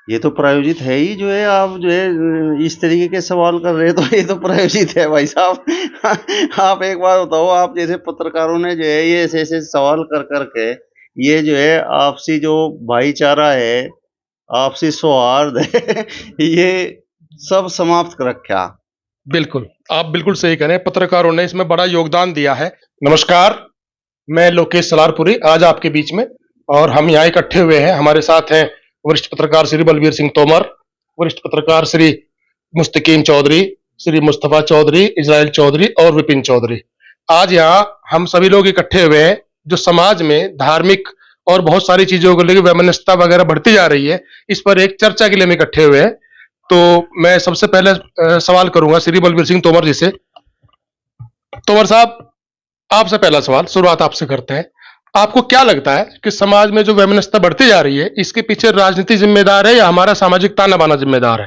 ये तो प्रायोजित है ही जो है। आप जो है इस तरीके के सवाल कर रहे हैं, तो ये तो प्रायोजित है भाई साहब। आप एक बात बताओ, आप जैसे पत्रकारों ने जो है ये ऐसे ऐसे सवाल कर कर के ये जो है आपसी जो भाईचारा है, आपसी सौहार्द है, ये सब समाप्त कर रखा। बिल्कुल, आप बिल्कुल सही कह रहे हैं, पत्रकारों ने इसमें बड़ा योगदान दिया है। नमस्कार, मैं लोकेश सलारपुरी आज आपके बीच में, और हम यहाँ इकट्ठे हुए हैं। हमारे साथ हैं वरिष्ठ पत्रकार श्री बलबीर सिंह तोमर, वरिष्ठ पत्रकार श्री मुस्तकीम चौधरी, श्री मुस्तफा चौधरी, इजराइल चौधरी और विपिन चौधरी। आज यहाँ हम सभी लोग इकट्ठे हुए हैं जो समाज में धार्मिक और बहुत सारी चीजों को लेकर वैमनस्यता वगैरह बढ़ती जा रही है, इस पर एक चर्चा के लिए हम इकट्ठे हुए हैं। तो मैं सबसे पहले सवाल करूंगा श्री बलबीर सिंह तोमर जी से। तोमर साहब, आपसे पहला सवाल शुरुआत आपसे करते हैं। आपको क्या लगता है कि समाज में जो वैमनस्यता बढ़ती जा रही है, इसके पीछे राजनीति जिम्मेदार है या हमारा सामाजिक ताना बाना जिम्मेदार है?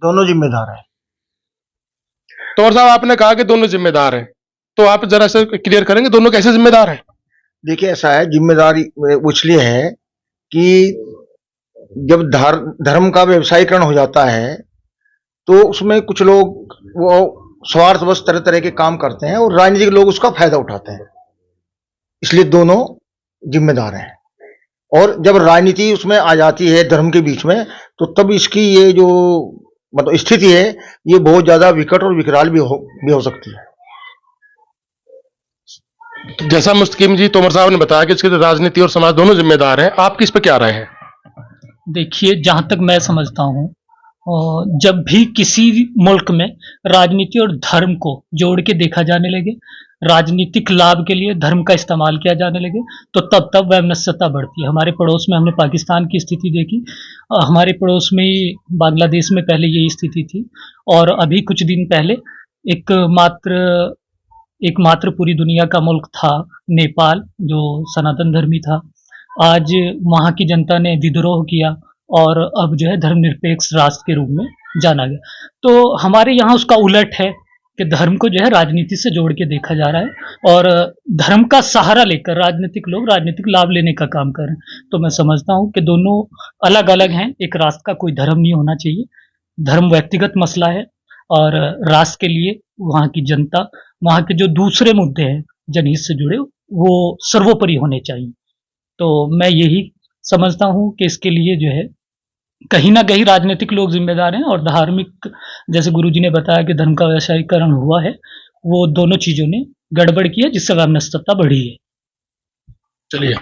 दोनों जिम्मेदार हैं। तोमर साहब, आपने कहा कि दोनों जिम्मेदार हैं, तो आप जरा से क्लियर करेंगे दोनों कैसे जिम्मेदार हैं? देखिए, ऐसा है, जिम्मेदारी वो इसलिए है कि जब धर्म का व्यवसायीकरण हो जाता है तो उसमें कुछ लोग वो स्वार्थवश तरह तरह के काम करते हैं और राजनीतिक लोग उसका फायदा उठाते हैं। इसलिए दोनों जिम्मेदार हैं। और जब राजनीति उसमें आ जाती है धर्म के बीच में, तो तब इसकी ये जो मतलब स्थिति है, ये बहुत ज्यादा विकट और विकराल भी हो सकती है। जैसा मुस्तकीम जी तोमर साहब ने बताया कि इसके लिए राजनीति और समाज दोनों जिम्मेदार हैं, आपकी इस पर क्या राय है? देखिए, जहां तक मैं समझता हूं, जब भी किसी मुल्क में राजनीति और धर्म को जोड़ के देखा जाने लगे, राजनीतिक लाभ के लिए धर्म का इस्तेमाल किया जाने लगे, तो तब वैमनस्यता बढ़ती है। हमारे पड़ोस में हमने पाकिस्तान की स्थिति देखी, हमारे पड़ोस में ही बांग्लादेश में पहले यही स्थिति थी, और अभी कुछ दिन पहले एकमात्र पूरी दुनिया का मुल्क था नेपाल, जो सनातन धर्मी था। आज वहाँ की जनता ने विद्रोह किया और अब जो है धर्मनिरपेक्ष राष्ट्र के रूप में जाना गया। तो हमारे यहाँ उसका उलट है कि धर्म को जो है राजनीति से जोड़ के देखा जा रहा है, और धर्म का सहारा लेकर राजनीतिक लोग राजनीतिक लाभ लेने का काम कर रहे हैं। तो मैं समझता हूँ कि दोनों अलग अलग हैं। एक राष्ट्र का कोई धर्म नहीं होना चाहिए। धर्म व्यक्तिगत मसला है, और राष्ट्र के लिए वहाँ की जनता, वहाँ के जो दूसरे मुद्दे हैं जनहित से जुड़े, वो सर्वोपरि होने चाहिए। तो मैं यही समझता हूँ कि इसके लिए जो है कहीं ना कहीं राजनीतिक लोग जिम्मेदार हैं, और धार्मिक, जैसे गुरुजी ने बताया कि धर्म का व्यवसायीकरण हुआ है, वो दोनों चीजों ने गड़बड़ की है, जिससे वैमनस्यता बढ़ी है। चलिए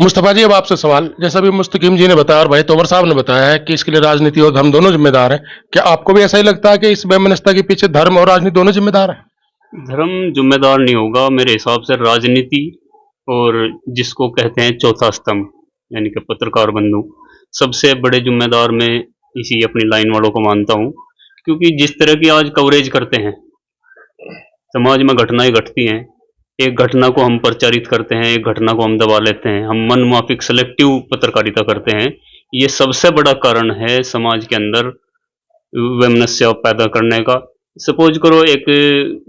मुस्तफा जी, अब आपसे सवाल। जैसा भी मुस्तकीम जी ने बताया और भाई तोमर साहब ने बताया है कि इसके लिए राजनीति और धर्म दोनों जिम्मेदार हैं, क्या आपको भी ऐसा ही लगता है कि इस वैमनस्यता के पीछे धर्म और राजनीति दोनों जिम्मेदार हैं? धर्म जिम्मेदार नहीं होगा मेरे हिसाब से, राजनीति और जिसको कहते हैं चौथा स्तंभ यानी कि पत्रकार बंधु, सबसे बड़े जिम्मेदार मैं इसी अपनी लाइन वालों को मानता हूँ। क्योंकि जिस तरह की आज कवरेज करते हैं, समाज में घटनाएं घटती हैं, एक घटना को हम प्रचारित करते हैं, एक घटना को हम दबा लेते हैं, हम मनमाफिक सेलेक्टिव पत्रकारिता करते हैं। ये सबसे बड़ा कारण है समाज के अंदर वैमनस्य पैदा करने का। सपोज करो एक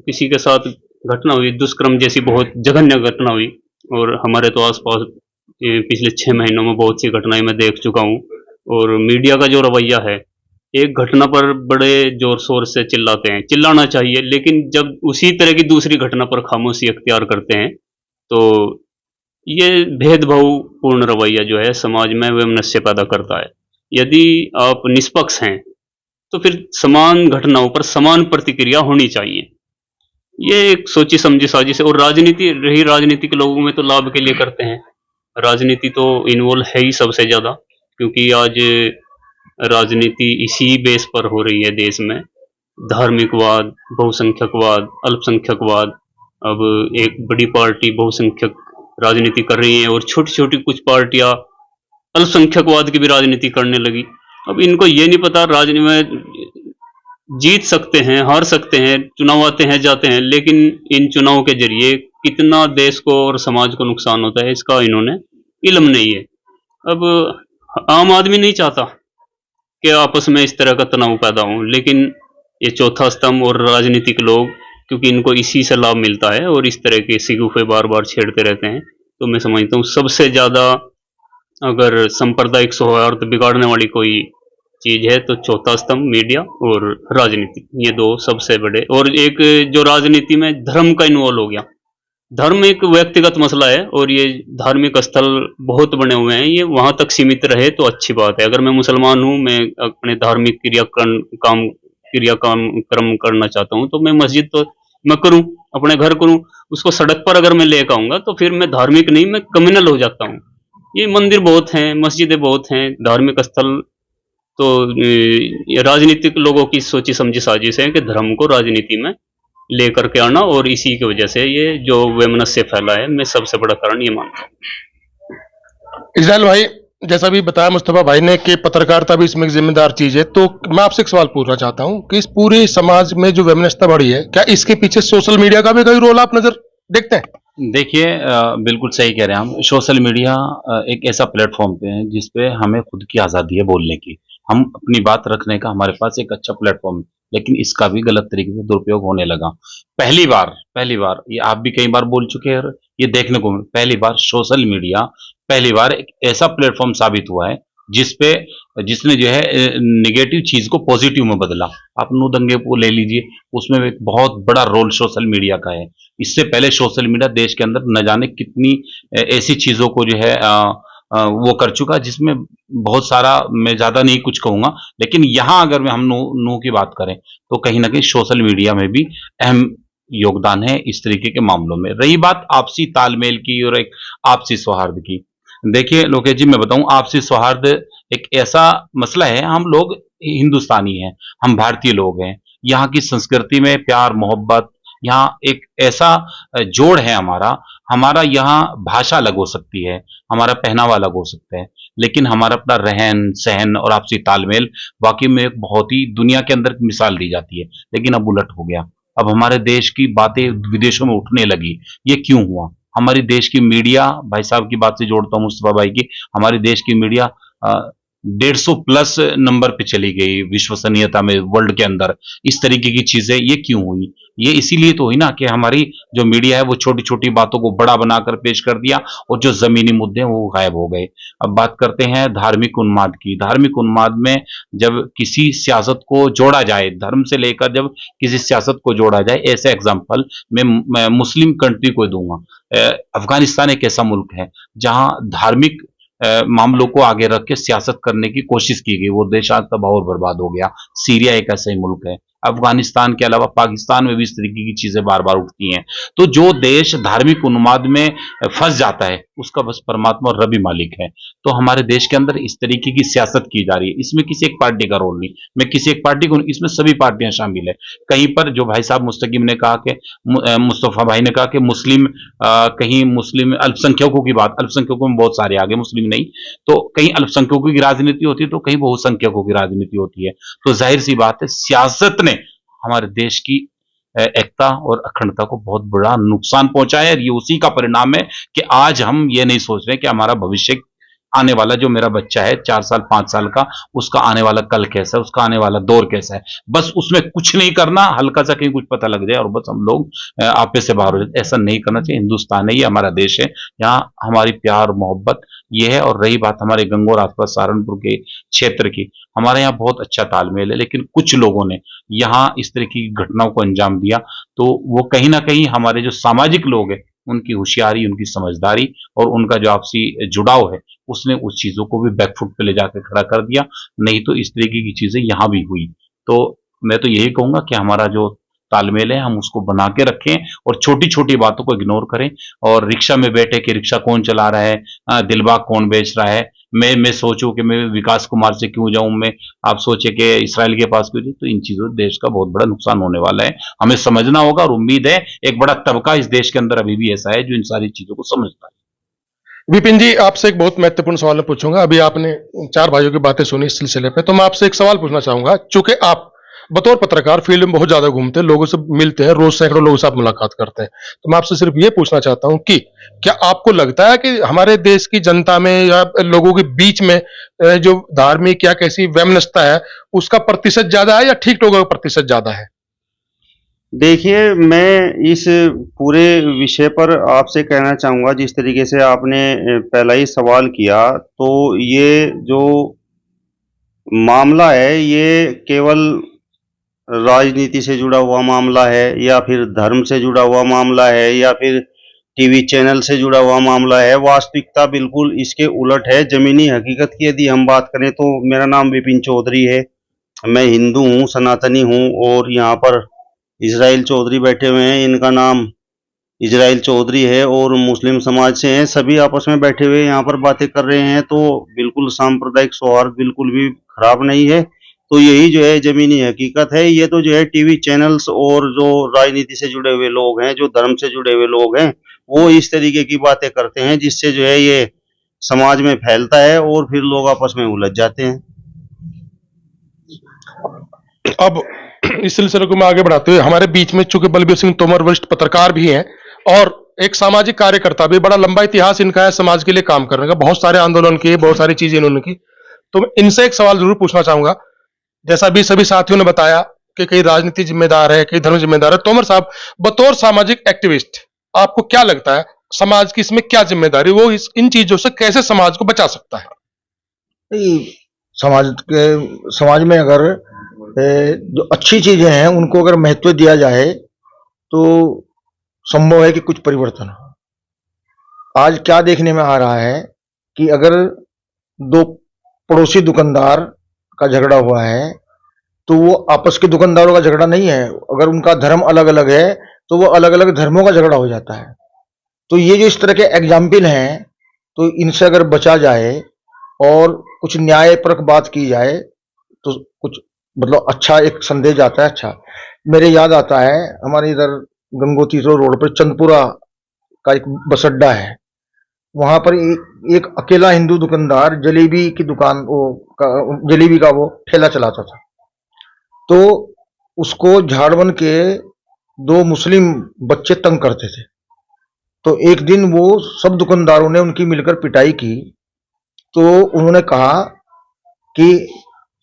किसी के साथ घटना हुई, दुष्कर्म जैसी बहुत जघन्य घटना हुई, और हमारे तो आसपास पिछले 6 महीनों में बहुत सी घटनाएं मैं देख चुका हूँ। और मीडिया का जो रवैया है, एक घटना पर बड़े जोर शोर से चिल्लाते हैं, चिल्लाना चाहिए, लेकिन जब उसी तरह की दूसरी घटना पर खामोशी अख्तियार करते हैं, तो ये भेदभाव पूर्ण रवैया जो है समाज में वैमनस्य पैदा करता है। यदि आप निष्पक्ष हैं तो फिर समान घटनाओं पर समान प्रतिक्रिया होनी चाहिए। ये एक सोची समझी साजिश है। और राजनीति रही, राजनीति के लोगों में तो लाभ के लिए करते हैं, राजनीति तो इन्वॉल्व है ही सबसे ज़्यादा, क्योंकि आज राजनीति इसी बेस पर हो रही है देश में। धार्मिकवाद, बहुसंख्यकवाद, अल्पसंख्यकवाद, अब एक बड़ी पार्टी बहुसंख्यक राजनीति कर रही है और छोटी छोटी कुछ पार्टियां अल्पसंख्यकवाद की भी राजनीति करने लगी। अब इनको ये नहीं पता, राजनीति में जीत सकते हैं, हार सकते हैं, चुनाव आते हैं जाते हैं, लेकिन इन चुनाव के जरिए कितना देश को और समाज को नुकसान होता है, इसका इन्होंने इल्म नहीं है। अब आम आदमी नहीं चाहता कि आपस में इस तरह का तनाव पैदा हो, लेकिन ये चौथा स्तंभ और राजनीतिक लोग, क्योंकि इनको इसी से लाभ मिलता है और इस तरह के सिगुफे बार बार छेड़ते रहते हैं, तो मैं समझता हूँ सबसे ज़्यादा अगर सांप्रदायिक सौहार्द बिगाड़ने वाली कोई चीज है तो चौथा स्तंभ मीडिया और राजनीति, ये दो सबसे बड़े। और एक जो राजनीति में धर्म का इन्वॉल्व हो गया, धर्म एक व्यक्तिगत मसला है और ये धार्मिक स्थल बहुत बने हुए हैं, ये वहां तक सीमित रहे तो अच्छी बात है। अगर मैं मुसलमान हूँ, मैं अपने धार्मिक क्रियाक्रम करना चाहता हूँ तो मैं मस्जिद तो मैं करूँ, अपने घर करूँ। उसको सड़क पर अगर मैं लेकर आऊंगा तो फिर मैं धार्मिक नहीं, मैं कम्युनल हो जाता हूँ। ये मंदिर बहुत हैं, मस्जिदें बहुत हैं, धार्मिक स्थल तो ये राजनीतिक लोगों की सोची समझी साजिश है कि धर्म को राजनीति में लेकर के आना, और इसी की वजह से ये जो वैमनस्य फैला है, मैं सबसे बड़ा कारण ये मानता हूँ। इजराइल भाई, जैसा भी बताया मुस्तफा भाई ने कि पत्रकारिता भी इसमें एक जिम्मेदार चीज है, तो मैं आपसे एक सवाल पूछना चाहता हूं कि इस पूरे समाज में जो वैमनस्यता बढ़ी है, क्या इसके पीछे सोशल मीडिया का भी कोई रोल आप नजर देखते हैं? देखिए, बिल्कुल सही कह रहे हैं हम। सोशल मीडिया एक ऐसा प्लेटफॉर्म पे है जिसपे हमें खुद की आज़ादी है बोलने की, हम अपनी बात रखने का हमारे पास एक अच्छा प्लेटफॉर्म है, लेकिन इसका भी गलत तरीके से दुरुपयोग होने लगा। पहली बार ये आप भी कई बार बोल चुके हैं और ये देखने को पहली बार सोशल मीडिया पहली बार एक ऐसा प्लेटफॉर्म साबित हुआ है जिसने जो है निगेटिव चीज को पॉजिटिव में बदला। आप नू दंगे को ले लीजिए, उसमें एक बहुत बड़ा रोल सोशल मीडिया का है। इससे पहले सोशल मीडिया देश के अंदर न जाने कितनी ऐसी चीजों को जो है वो कर चुका, जिसमें बहुत सारा, मैं ज्यादा नहीं कुछ कहूंगा, लेकिन यहां अगर हम नू की बात करें तो कहीं ना कहीं सोशल मीडिया में भी अहम योगदान है इस तरीके के मामलों में। रही बात आपसी तालमेल की और एक आपसी सौहार्द की, देखिए लोकेश जी, मैं बताऊं, आपसी सौहार्द एक ऐसा मसला है। हम लोग हिंदुस्तानी हैं, हम भारतीय लोग हैं, यहाँ की संस्कृति में प्यार मोहब्बत, यहाँ एक ऐसा जोड़ है हमारा हमारा यहाँ भाषा अलग हो सकती है, हमारा पहनावा अलग हो सकता है, लेकिन हमारा अपना रहन सहन और आपसी तालमेल वाकई में एक बहुत ही दुनिया के अंदर मिसाल दी जाती है। लेकिन अब उलट हो गया, अब हमारे देश की बातें विदेशों में उठने लगी। ये क्यों हुआ? हमारी देश की मीडिया, भाई साहब की बात से जोड़ता हूं मुस्तफा भाई की, हमारी देश की मीडिया 150 प्लस नंबर पे चली गई विश्वसनीयता में वर्ल्ड के अंदर। इस तरीके की चीजें ये क्यों हुई? ये इसीलिए तो हुई ना कि हमारी जो मीडिया है वो छोटी छोटी बातों को बड़ा बनाकर पेश कर दिया और जो जमीनी मुद्दे हैं वो गायब हो गए। अब बात करते हैं धार्मिक उन्माद की। धार्मिक उन्माद में जब किसी सियासत को जोड़ा जाए, धर्म से लेकर जब किसी सियासत को जोड़ा जाए, ऐसे एग्जाम्पल मैं मुस्लिम कंट्री को दूंगा। अफगानिस्तान एक ऐसा मुल्क है जहां धार्मिक मामलों को आगे रख के सियासत करने की कोशिश की गई, वो देश आज तबाह और बर्बाद हो गया। सीरिया एक ऐसा ही मुल्क है। अफगानिस्तान के अलावा पाकिस्तान में भी इस तरीके की चीजें बार बार उठती हैं। तो जो देश धार्मिक उन्माद में फंस जाता है उसका बस परमात्मा और रब ही मालिक है। तो हमारे देश के अंदर इस तरीके की सियासत की जा रही है, इसमें किसी एक पार्टी का रोल नहीं, मैं किसी एक पार्टी को, इसमें सभी पार्टियां शामिल है। कहीं पर जो भाई साहब मुस्तकीम ने कहा कि मुस्तफा भाई ने कहा कि मुस्लिम कहीं मुस्लिम अल्पसंख्यकों की बात, अल्पसंख्यकों में बहुत सारे आगे, मुस्लिम नहीं, तो कहीं अल्पसंख्यकों की राजनीति होती है तो कहीं बहुसंख्यकों की राजनीति होती है। तो जाहिर सी बात है सियासत ने हमारे देश की एकता और अखंडता को बहुत बड़ा नुकसान पहुंचाया है। ये उसी का परिणाम है कि आज हम ये नहीं सोच रहे कि हमारा भविष्य, आने वाला जो मेरा बच्चा है 4 साल 5 साल का, उसका आने वाला कल कैसा है, उसका आने वाला दौर कैसा है। बस उसमें कुछ नहीं करना, हल्का सा कहीं कुछ पता लग जाए और बस हम लोग आपे से बाहर हो जाए। ऐसा नहीं करना चाहिए। हिंदुस्तान है, ये हमारा देश है, यहाँ हमारी प्यार मोहब्बत ये है। और रही बात हमारे गंगोर आसपास सहारनपुर के क्षेत्र की, हमारे यहाँ बहुत अच्छा तालमेल है, लेकिन कुछ लोगों ने यहाँ इस तरह की घटनाओं को अंजाम दिया। तो वो कहीं ना कहीं हमारे जो सामाजिक लोग हैं उनकी होशियारी, उनकी समझदारी और उनका जो आपसी जुड़ाव है, उसने उस चीजों को भी बैकफुट पे ले जाकर खड़ा कर दिया। नहीं तो इस तरीके की चीजें यहां भी हुई। तो मैं तो यही कहूंगा कि हमारा जो तालमेल है हम उसको बना के रखें और छोटी छोटी बातों को इग्नोर करें। और रिक्शा में बैठे कि रिक्शा कौन चला रहा है, दिलबाग कौन बेच रहा है, मैं सोचूं कि मैं विकास कुमार से क्यों जाऊं, मैं आप सोचे कि इसराइल के पास क्यों जाऊं, तो इन चीजों से देश का बहुत बड़ा नुकसान होने वाला है। हमें समझना होगा और उम्मीद है एक बड़ा तबका इस देश के अंदर अभी भी ऐसा है जो इन सारी चीजों को समझता है। विपिन जी, आपसे एक बहुत महत्वपूर्ण सवाल मैं पूछूंगा। अभी आपने 4 भाइयों की बातें सुनी इस सिलसिले पे, तो मैं आपसे एक सवाल पूछना चाहूंगा। चूंकि आप बतौर पत्रकार फील्ड में बहुत ज्यादा घूमते हैं, लोगों से मिलते हैं, रोज सैकड़ों लोगों से आप मुलाकात करते हैं, तो मैं आपसे सिर्फ ये पूछना चाहता हूं कि क्या आपको लगता है कि हमारे देश की जनता में या लोगों के बीच में जो धार्मिक या कैसी वैमनस्यता है उसका प्रतिशत ज्यादा है या ठीक लोगों का प्रतिशत ज्यादा है? देखिए, मैं इस पूरे विषय पर आपसे कहना चाहूँगा, जिस तरीके से आपने पहला ही सवाल किया, तो ये जो मामला है ये केवल राजनीति से जुड़ा हुआ मामला है या फिर धर्म से जुड़ा हुआ मामला है या फिर टीवी चैनल से जुड़ा हुआ मामला है, वास्तविकता बिल्कुल इसके उलट है। जमीनी हकीकत की यदि हम बात करें तो मेरा नाम विपिन चौधरी है, मैं हिंदू हूँ, सनातनी हूँ और यहाँ पर इजराइल चौधरी बैठे हुए हैं, इनका नाम इजराइल चौधरी है और मुस्लिम समाज से हैं। सभी आपस में बैठे हुए यहाँ पर बातें कर रहे हैं, तो बिल्कुल सांप्रदायिक सौहार्द बिल्कुल भी खराब नहीं है। तो यही जो है जमीनी हकीकत है। ये तो जो है टीवी चैनल्स और जो राजनीति से जुड़े हुए लोग हैं, जो धर्म से जुड़े हुए लोग हैं, वो इस तरीके की बातें करते हैं जिससे जो है ये समाज में फैलता है और फिर लोग आपस में उलझ जाते हैं। अब इस सिलसिले को मैं आगे बढ़ाते हुए, हमारे बीच में चूंकि बलबीर सिंह तोमर वरिष्ठ पत्रकार भी हैं और एक सामाजिक कार्यकर्ता भी, बड़ा लंबा इतिहास इनका है समाज के लिए काम करने का, बहुत सारे आंदोलन किए, बहुत सारी चीजें इन्होंने की। तो मैं इनसे एक सवाल जरूर पूछना चाहूंगा, जैसा भी सभी साथियों ने बताया कि कई राजनीति जिम्मेदार है, कई धर्म जिम्मेदार है। तोमर साहब, बतौर सामाजिक एक्टिविस्ट आपको क्या लगता है समाज की इसमें क्या जिम्मेदारी, वो इन चीजों से कैसे समाज को बचा सकता है? समाज में अगर जो अच्छी चीजें हैं उनको अगर महत्व दिया जाए तो संभव है कि कुछ परिवर्तन हो। आज क्या देखने में आ रहा है कि अगर दो पड़ोसी दुकानदार का झगड़ा हुआ है तो वो आपस के दुकानदारों का झगड़ा नहीं है, अगर उनका धर्म अलग अलग है तो वो अलग अलग धर्मों का झगड़ा हो जाता है। तो ये जो इस तरह के एग्जाम्पल हैं, तो इनसे अगर बचा जाए और कुछ न्यायपरक बात की जाए तो कुछ मतलब अच्छा एक संदेश आता है। अच्छा, मेरे याद आता है हमारे इधर गंगोत्री रोड पर चंदपुरा का एक बस अड्डा है, वहां पर एक अकेला हिंदू दुकानदार जलेबी की दुकान जलेबी का वो ठेला चलाता था। तो उसको झाड़वन के दो मुस्लिम बच्चे तंग करते थे। तो एक दिन वो सब दुकानदारों ने उनकी मिलकर पिटाई की। तो उन्होंने कहा कि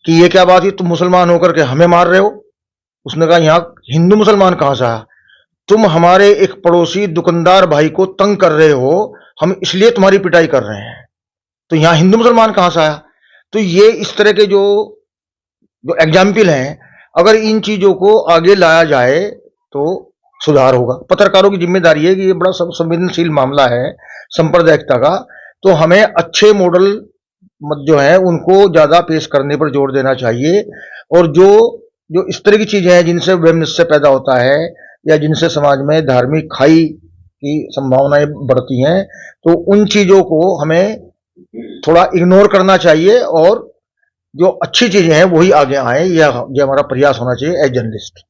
ये क्या बात है, तुम मुसलमान होकर के हमें मार रहे हो। उसने कहा यहाँ हिंदू मुसलमान कहां से आया, तुम हमारे एक पड़ोसी दुकानदार भाई को तंग कर रहे हो, हम इसलिए तुम्हारी पिटाई कर रहे हैं, तो यहाँ हिंदू मुसलमान कहां से आया। तो ये इस तरह के जो एग्जाम्पल हैं, अगर इन चीजों को आगे लाया जाए तो सुधार होगा। पत्रकारों की जिम्मेदारी है कि ये बड़ा संवेदनशील मामला है सांप्रदायिकता का, तो हमें अच्छे मॉडल जो है उनको ज्यादा पेश करने पर जोर देना चाहिए। और जो इस तरह की चीजें हैं जिनसे वैमनस्य पैदा होता है या जिनसे समाज में धार्मिक खाई की संभावनाएं बढ़ती हैं, तो उन चीजों को हमें थोड़ा इग्नोर करना चाहिए और जो अच्छी चीजें हैं वही आगे आए। यह हमारा प्रयास होना चाहिए एज जर्नलिस्ट।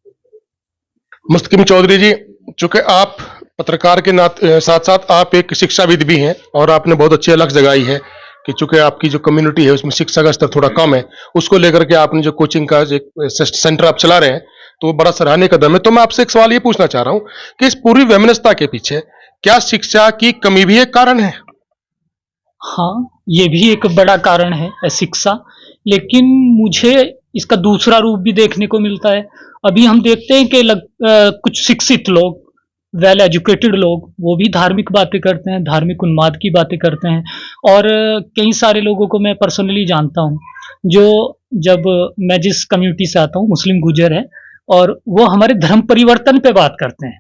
मुस्तकिम चौधरी जी, चूंकि आप पत्रकार के साथ साथ आप एक शिक्षाविद भी हैं और आपने बहुत अच्छी अलग जगाई है कि चूंकि आपकी जो कम्युनिटी है उसमें शिक्षा का स्तर थोड़ा कम है, उसको लेकर के आपने जो कोचिंग का एक सेंटर आप चला रहे हैं, तो वो बड़ा सराहनीय कदम है। तो मैं आपसे एक सवाल ये पूछना चाह रहा हूं कि इस पूरी वैमनस्यता के पीछे क्या शिक्षा की कमी भी एक कारण है? हाँ, ये भी एक बड़ा कारण है शिक्षा, लेकिन मुझे इसका दूसरा रूप भी देखने को मिलता है। अभी हम देखते हैं कि कुछ शिक्षित लोग, वेल एजुकेटेड लोग, वो भी धार्मिक बातें करते हैं, धार्मिक उन्माद की बातें करते हैं। और कई सारे लोगों को मैं पर्सनली जानता हूँ जो, जब मैं जिस कम्युनिटी से आता हूँ, मुस्लिम गुजर है, और वो हमारे धर्म परिवर्तन पे बात करते हैं,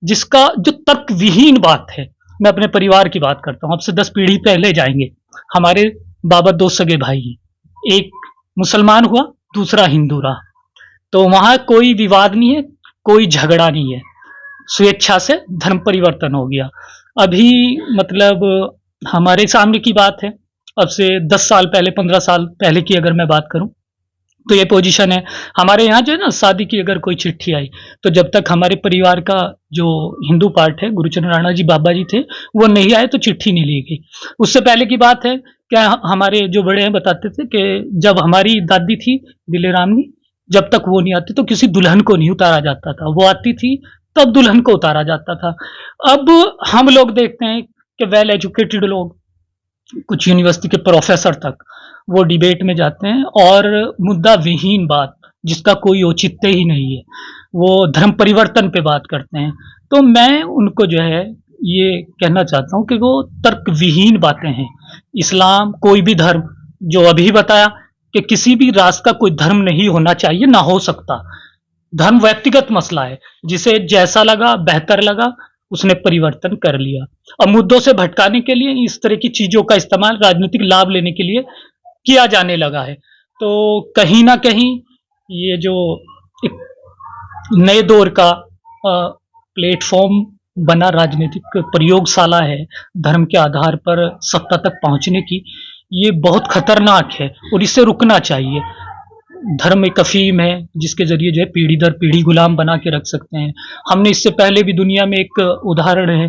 जिसका जो तर्क विहीन बात है। मैं अपने परिवार की बात करता हूँ, अब से 10 पीढ़ी पहले जाएंगे। हमारे बाबा 2 सगे भाई हैं, एक मुसलमान हुआ, दूसरा हिंदू रहा, तो वहां कोई विवाद नहीं है, कोई झगड़ा नहीं है, स्वेच्छा से धर्म परिवर्तन हो गया। अभी मतलब हमारे सामने की बात है, अब से 10 साल पहले, 15 साल पहले की अगर मैं बात करूं, तो ये पोजीशन है हमारे यहाँ। जो है ना, शादी की अगर कोई चिट्ठी आई तो जब तक हमारे परिवार का जो हिंदू पार्ट है, गुरुचरण राणा जी बाबा जी थे, वो नहीं आए तो चिट्ठी नहीं ली गई। उससे पहले की बात है, क्या हमारे जो बड़े हैं बताते थे कि जब हमारी दादी थी दिलेरामनी, जब तक वो नहीं आती तो किसी दुल्हन को नहीं उतारा जाता था, वो आती थी तब दुल्हन को उतारा जाता था। अब हम लोग देखते हैं कि वेल एजुकेटेड लोग, कुछ यूनिवर्सिटी के प्रोफेसर तक, वो डिबेट में जाते हैं और मुद्दा विहीन बात, जिसका कोई औचित्य ही नहीं है, वो धर्म परिवर्तन पे बात करते हैं। तो मैं उनको जो है ये कहना चाहता हूं कि वो तर्क विहीन बातें हैं। इस्लाम, कोई भी धर्म जो अभी बताया कि किसी भी राष्ट्र का कोई धर्म नहीं होना चाहिए, ना हो सकता। धर्म व्यक्तिगत मसला है, जिसे जैसा लगा, बेहतर लगा, उसने परिवर्तन कर लिया। अब मुद्दों से भटकाने के लिए इस तरह की चीजों का इस्तेमाल राजनीतिक लाभ लेने के लिए किया जाने लगा है। तो कहीं ना कहीं ये जो एक नए दौर का प्लेटफॉर्म बना राजनीतिक प्रयोगशाला है धर्म के आधार पर सत्ता तक पहुंचने की, ये बहुत खतरनाक है और इससे रुकना चाहिए। धर्म एक अफीम है जिसके जरिए जो है पीढ़ी दर पीढ़ी गुलाम बना के रख सकते हैं। हमने इससे पहले भी दुनिया में एक उदाहरण है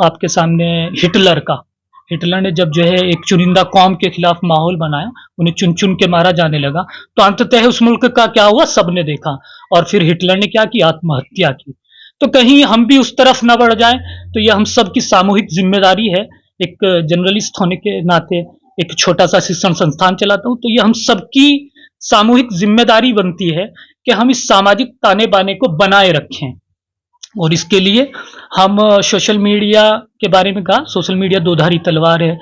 आपके सामने हिटलर का। हिटलर ने जब जो है एक चुनिंदा कौम के खिलाफ माहौल बनाया, उन्हें चुन चुन के मारा जाने लगा, तो अंततः उस मुल्क का क्या हुआ सबने देखा, और फिर हिटलर ने क्या की, आत्महत्या की। तो कहीं हम भी उस तरफ न बढ़ जाएं, तो यह हम सब की सामूहिक जिम्मेदारी है। एक जर्नलिस्ट होने के नाते एक छोटा सा शिक्षण संस्थान चलाता हूं, तो यह हम सबकी सामूहिक जिम्मेदारी बनती है कि हम इस सामाजिक ताने बाने को बनाए रखें। और इसके लिए हम सोशल मीडिया के बारे में कहा, सोशल मीडिया दो धारी तलवार है,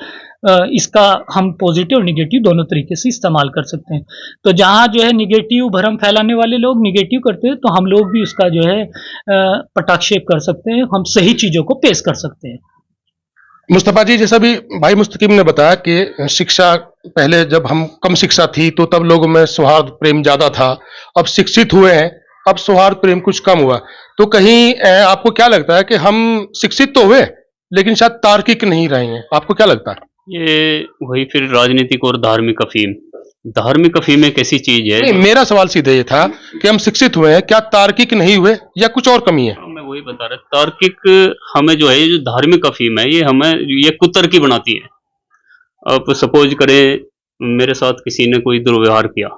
इसका हम पॉजिटिव और निगेटिव दोनों तरीके से इस्तेमाल कर सकते हैं। तो जहां जो है निगेटिव भ्रम फैलाने वाले लोग निगेटिव करते हैं, तो हम लोग भी उसका जो है पटाक्षेप कर सकते हैं, हम सही चीजों को पेश कर सकते हैं। मुस्तफा जी, जैसा भी भाई मुस्तकीम ने बताया कि शिक्षा पहले जब हम कम शिक्षा थी तो तब लोगों में सौहार्द प्रेम ज्यादा था, अब शिक्षित हुए हैं, अब सौहार्द प्रेम कुछ कम हुआ। तो कहीं आपको क्या लगता है कि हम शिक्षित तो हुए लेकिन शायद तार्किक नहीं रहे हैं? आपको क्या लगता है? ये वही फिर राजनीतिक और धार्मिक अफीम। धार्मिक अफीम एक ऐसी चीज है। नहीं, मेरा सवाल सीधे ये था कि हम शिक्षित हुए हैं, क्या तार्किक नहीं हुए या कुछ और कमी है? मैं वही बता रहा, तार्किक हमें जो है, ये जो धार्मिक अफीम है, ये हमें ये कुतर्की बनाती है। अब सपोज करें मेरे साथ किसी ने कोई दुर्व्यवहार किया,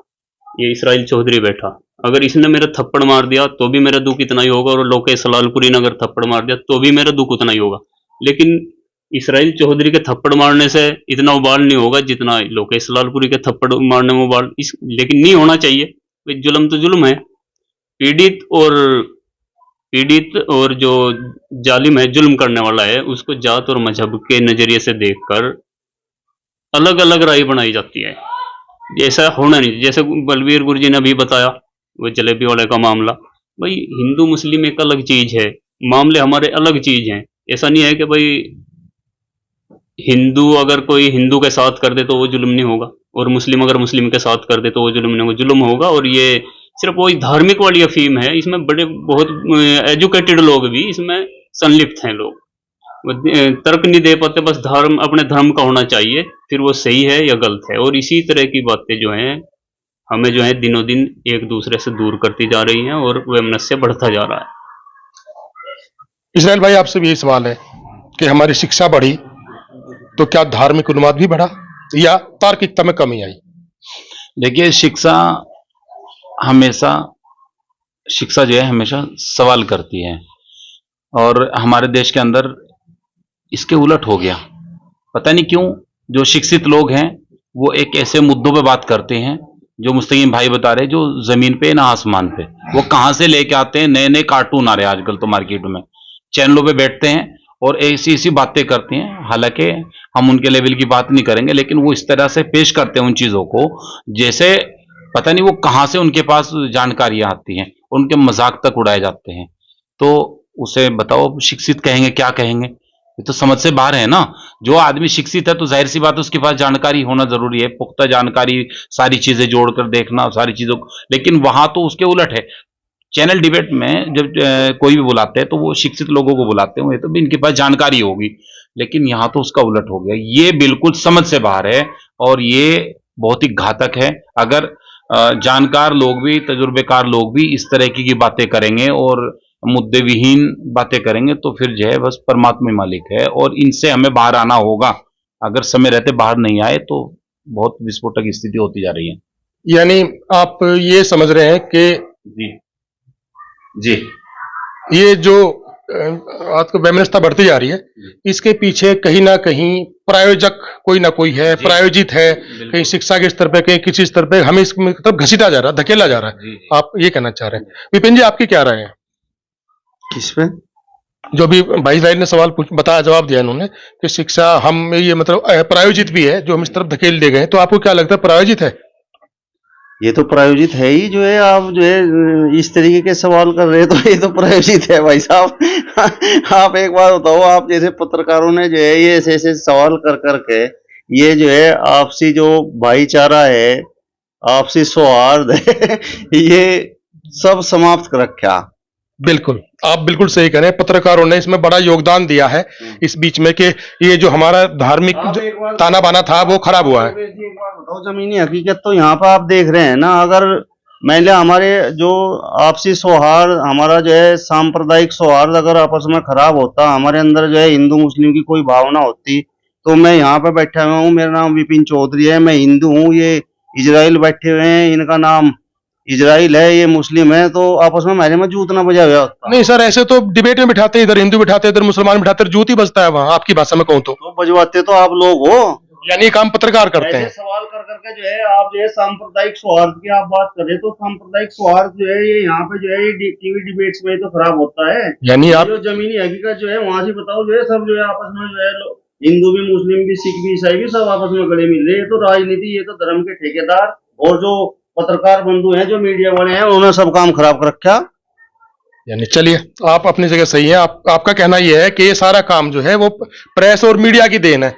ये इसराइल चौधरी बैठा, अगर इसने मेरा थप्पड़ मार दिया तो भी मेरा दुख इतना ही होगा, और लोकेश सलालपुरी ने अगर थप्पड़ मार दिया तो भी मेरा दुख उतना ही होगा। लेकिन इसराइल चौधरी के थप्पड़ मारने से इतना उबाल नहीं होगा जितना लोकेश सलालपुरी के थप्पड़ मारने में उबाल। लेकिन नहीं होना चाहिए, भाई जुल्म तो जुल्म है। पीड़ित और जो जालिम है, जुल्म करने वाला है, उसको जात और मजहब के नजरिए से देखकर अलग अलग राय बनाई जाती है। ऐसा होना नहीं। जैसे बलवीर गुरु जी ने अभी बताया वो जलेबी वाले का मामला, भाई हिंदू मुस्लिम एक अलग चीज है, मामले हमारे अलग चीज हैं। ऐसा नहीं है कि भाई हिंदू अगर कोई हिंदू के साथ कर दे तो वो जुल्म नहीं होगा, और मुस्लिम अगर मुस्लिम के साथ कर दे तो वो जुल्म नहीं होगा, जुल्म होगा। और ये सिर्फ वही धार्मिक वाली अफीम है, इसमें बड़े बहुत एजुकेटेड लोग भी इसमें संलिप्त हैं। लोग तर्क नहीं दे पाते, बस धर्म अपने धर्म का होना चाहिए, फिर वो सही है या गलत है। और इसी तरह की बातें जो हैं हमें जो है दिनों दिन एक दूसरे से दूर करती जा रही हैं, और वैमनस्य बढ़ता जा रहा है। इसराइल भाई, आपसे भी यही सवाल है कि हमारी शिक्षा बढ़ी तो क्या धार्मिक उन्माद भी बढ़ा या तार्किकता में कमी आई? देखिए, शिक्षा जो है हमेशा सवाल करती है, और हमारे देश के अंदर इसके उलट हो गया। पता नहीं क्यों जो शिक्षित लोग हैं वो एक ऐसे मुद्दों पे बात करते हैं जो मुस्तकीम भाई बता रहे, जो जमीन पे ना आसमान पे। वो कहां से लेके आते हैं, नए नए कार्टून आ रहे हैं आजकल तो मार्केट में, चैनलों पे बैठते हैं और ऐसी ऐसी बातें करते हैं। हालांकि हम उनके लेवल की बात नहीं करेंगे, लेकिन वो इस तरह से पेश करते हैं उन चीजों को जैसे पता नहीं वो कहां से उनके पास जानकारियां आती हैं, उनके मजाक तक उड़ाए जाते हैं। तो उसे बताओ शिक्षित कहेंगे क्या कहेंगे? ये तो समझ से बाहर है ना। जो आदमी शिक्षित है तो जाहिर सी बात है उसके पास जानकारी होना जरूरी है, पुख्ता जानकारी, सारी चीजें जोड़कर देखना, सारी चीजों को। लेकिन वहां तो उसके उलट है। चैनल डिबेट में जब कोई भी बुलाते हैं तो वो शिक्षित लोगों को बुलाते हैं, तो भी इनके पास जानकारी होगी, लेकिन यहाँ तो उसका उलट हो गया। ये बिल्कुल समझ से बाहर है और ये बहुत ही घातक है। अगर जानकार लोग भी, तजुर्बेकार लोग भी इस तरह की बातें करेंगे और मुद्दे विहीन बातें करेंगे तो फिर जो है बस परमात्मा ही मालिक है, और इनसे हमें बाहर आना होगा। अगर समय रहते बाहर नहीं आए तो बहुत विस्फोटक स्थिति होती जा रही है। यानी आप ये समझ रहे हैं कि जी ये जो आज को वैमनस्यता बढ़ती जा रही है, इसके पीछे कहीं ना कहीं प्रायोजक कोई ना कोई है, प्रायोजित है, कहीं शिक्षा के स्तर पे, कहीं किसी स्तर पे हमें इस तरफ घसीटा जा रहा है, धकेला जा रहा है। आप ये कहना चाह रहे हैं। विपिन जी, आपकी क्या राय है किस पे? जो भी भाई साहब ने सवाल बताया, जवाब दिया इन्होंने कि शिक्षा हम ये मतलब प्रायोजित भी है, जो हम इस तरफ धकेल दे गए, तो आपको क्या लगता है प्रायोजित है? ये तो प्रायोजित है ही जो है। आप जो है इस तरीके के सवाल कर रहे हैं तो ये तो प्रायोजित है भाई साहब। आप एक बार बताओ, आप जैसे पत्रकारों ने जो है ये ऐसे ऐसे सवाल कर करके ये जो है आपसी जो भाईचारा है, आपसी सौहार्द है, ये सब समाप्त कर रखा। बिल्कुल, आप बिल्कुल सही कह रहे हैं। पत्रकारों ने इसमें बड़ा योगदान दिया है इस बीच में कि ये जो हमारा धार्मिक ताना बाना था वो खराब हुआ है। एक बार बताओ, जमीनी हकीकत तो यहाँ पर आप देख रहे हैं ना। अगर मान लिया हमारे जो आपसी सौहार्द, हमारा जो है सांप्रदायिक सौहार्द अगर आपस में खराब होता, हमारे अंदर जो है हिंदू मुस्लिम की कोई भावना होती, तो मैं यहाँ पे बैठा हुआ हूँ, मेरा नाम विपिन चौधरी है, मैं हिंदू हूँ, ये इजराइल बैठे हुए हैं, इनका नाम इजराइल है, ये मुस्लिम है, तो आपस में हमारे में जूत ना बजा हुआ होता। नहीं सर, ऐसे तो डिबेट में बिठाते हैं, इधर हिंदू बिठाते हैं, इधर मुसलमान बिठाते हैं, जूत ही बजता है वहां। आपकी भाषा में कहूँ तो बजवाते तो आप लोग हो, यानी काम पत्रकार करते हैं। सवाल कर करके जो है आप जो है सांप्रदायिक सौहार्द की आप बात करें, तो सांप्रदायिक सौहार्द जो है ये यहाँ पे जो है ये टीवी डिबेट्स में तो खराब होता है। यानी आप जो जमीनी हकीकत जो है वहां से बताओ, जो है सब जो है आपस में जो है हिंदू भी, मुस्लिम भी, सिख भी, ईसाई भी सब आपस में गले मिल रहे हैं। ये तो राजनीति, ये तो धर्म के ठेकेदार और जो पत्रकार बंधु हैं, जो मीडिया वाले हैं, उन्होंने सब काम खराब कर रखा। यानी चलिए, आप अपनी जगह सही है। आपका कहना यह है कि ये सारा काम जो है वो प्रेस और मीडिया की देन है।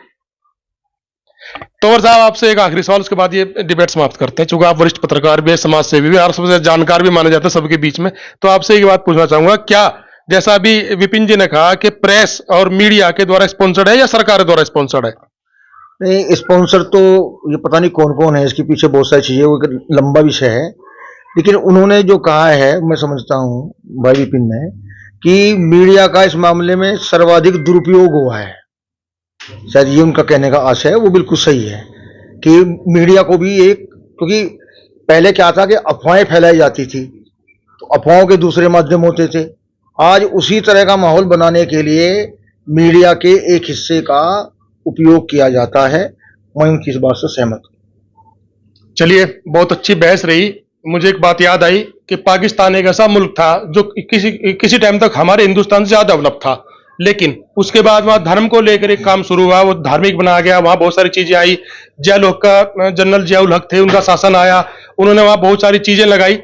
तोमर साहब, आपसे एक आखिरी सवाल, उसके बाद ये डिबेट समाप्त करते हैं। चूंकि आप वरिष्ठ पत्रकार भी, समाज सेवी भी और सबसे जानकार भी माने जाते हैं सबके बीच में, तो आपसे एक बात पूछना चाहूंगा, क्या जैसा अभी विपिन जी ने कहा कि प्रेस और मीडिया के द्वारा स्पॉन्सर्ड है या सरकार द्वारा स्पॉन्सर्ड है? नहीं, स्पॉन्सर तो ये पता नहीं कौन कौन है, इसके पीछे बहुत सारी चीजें, वो एक लंबा विषय है। लेकिन उन्होंने जो कहा है, मैं समझता हूँ भाई विपिन ने, कि मीडिया का इस मामले में सर्वाधिक दुरुपयोग हुआ है, शायद ये उनका कहने का आशय है। वो बिल्कुल सही है कि मीडिया को भी एक, क्योंकि पहले क्या था कि अफवाहें फैलाई जाती थी, तो अफवाहों के दूसरे माध्यम होते थे। आज उसी तरह का माहौल बनाने के लिए मीडिया के एक हिस्से का उपयोग किया जाता है। मैं उनकी इस बात से सहमत हूं। चलिए, बहुत अच्छी बहस रही। मुझे एक बात याद आई कि पाकिस्तान एक ऐसा मुल्क था जो किसी टाइम तक हमारे हिंदुस्तान से ज्यादा डेवलप था, लेकिन उसके बाद वहां धर्म को लेकर एक काम शुरू हुआ, वो धार्मिक बना गया। वहां बहुत सारी चीजें आई। जियाउल हक का, जनरल जियाउल हक थे, उनका शासन आया, उन्होंने वहां बहुत सारी चीजें लगाई।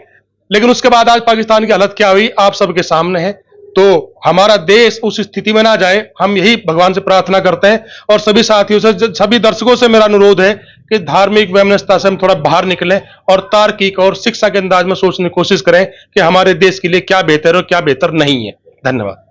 लेकिन उसके बाद आज पाकिस्तान की हालत क्या हुई आप सबके सामने है। तो हमारा देश उस स्थिति में ना जाए, हम यही भगवान से प्रार्थना करते हैं। और सभी साथियों से, सभी दर्शकों से मेरा अनुरोध है कि धार्मिक वैमनस्यता से हम थोड़ा बाहर निकलें और तार्किक और शिक्षा के अंदाज में सोचने की कोशिश करें कि हमारे देश के लिए क्या बेहतर और क्या बेहतर नहीं है। धन्यवाद।